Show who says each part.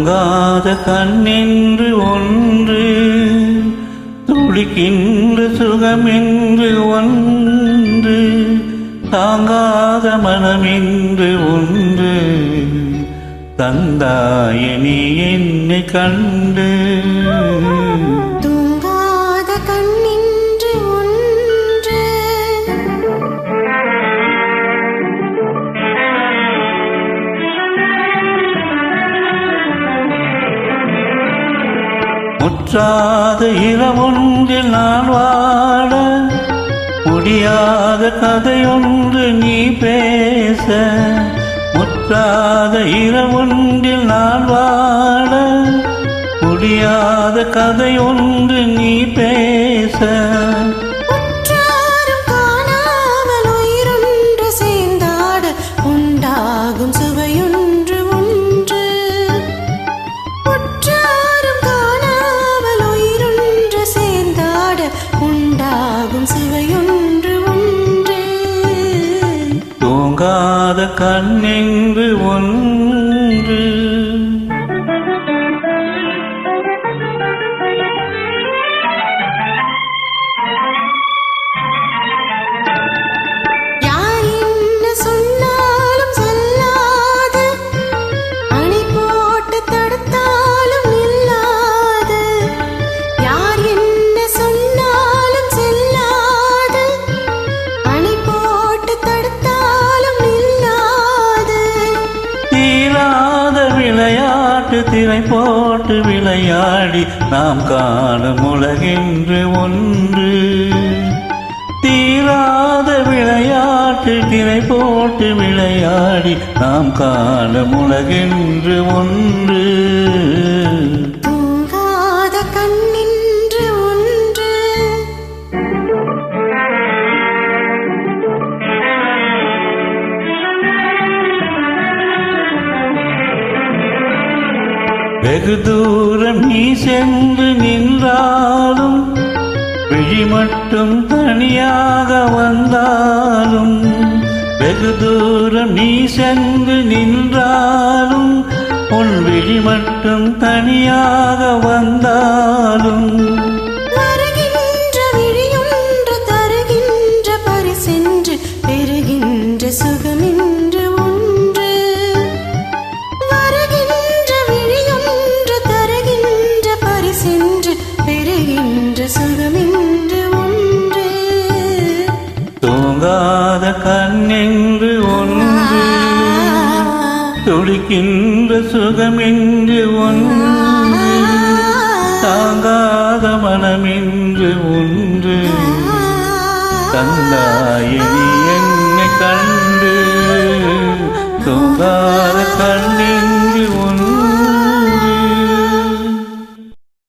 Speaker 1: தூங்காத கண்ணென்று ஒன்று, துடிக்கின்ற சுகமென்று ஒன்று, தாங்காத மனமென்று ஒன்று, தந்தாய நீ என்னை கண்டு.
Speaker 2: தூங்காத கண்ணென்று ஒன்று,
Speaker 1: முற்றாத இரவொன்றில் நான் வாழ, முடியாத கதையொன்று நீ பேச. முற்றாத இரவொன்றில் நான் வாழ, முடியாத கதையொன்று நீ பேச.
Speaker 2: உற்றாரும் காணாமல் உயிரொன்று சேர்ந்தாட உண்டாகும் சுவையொன்று ஒன்று. உற்றாரும் காணாமல் உயிரொன்று சேர்ந்தாட உண்டாகும் சுவையொன்று ஒன்று.
Speaker 1: தூங்காத கண்ணென்று ஒன்று.
Speaker 2: யார் என்ன சொன்னாலும் சொல்லாது, அணை போட்டு தடுத்தாலும் நில்லாது. யார் என்ன சொன்னாலும் செல்லாது, அணை போட்டு தடுத்தாலும் நில்லாது.
Speaker 1: தீராத விளையாட்டு திரை போட்டு விளையாடி நாம் காணும் உலகென்று ஒன்று. தீராத விளையாட்டு திரை போட்டு விளையாடி நாம் காணும் உலகென்று ஒன்று.
Speaker 2: தூங்காத கண்ணென்று ஒன்று,
Speaker 1: வெகு தூரம் நீ சென்று நின்றாலும், விழி மட்டும் தனியாக வந்தாலும். வெகு தூரம் நீ சென்று நின்றாலும், உன் விழி மட்டும் தனியாக வந்தாலும்.
Speaker 2: வருகின்ற விழியொன்று தருகின்ற பரிசென்று பெறுகின்ற சுகமென்று ஒன்று. வருகின்ற விழியொன்று தருகின்ற பரிசென்று பெறுகின்ற சுகமென்று ஒன்று.
Speaker 1: தூங்காத கண்ணென்று ஒன்று, துடிக்கின்ற சுகமென்று ஒன்று, தாங்காத மனமென்று ஒன்று, தந்தாய நீ என்னை கண்டு. தூங்காத கண்ணென்று ஒன்று.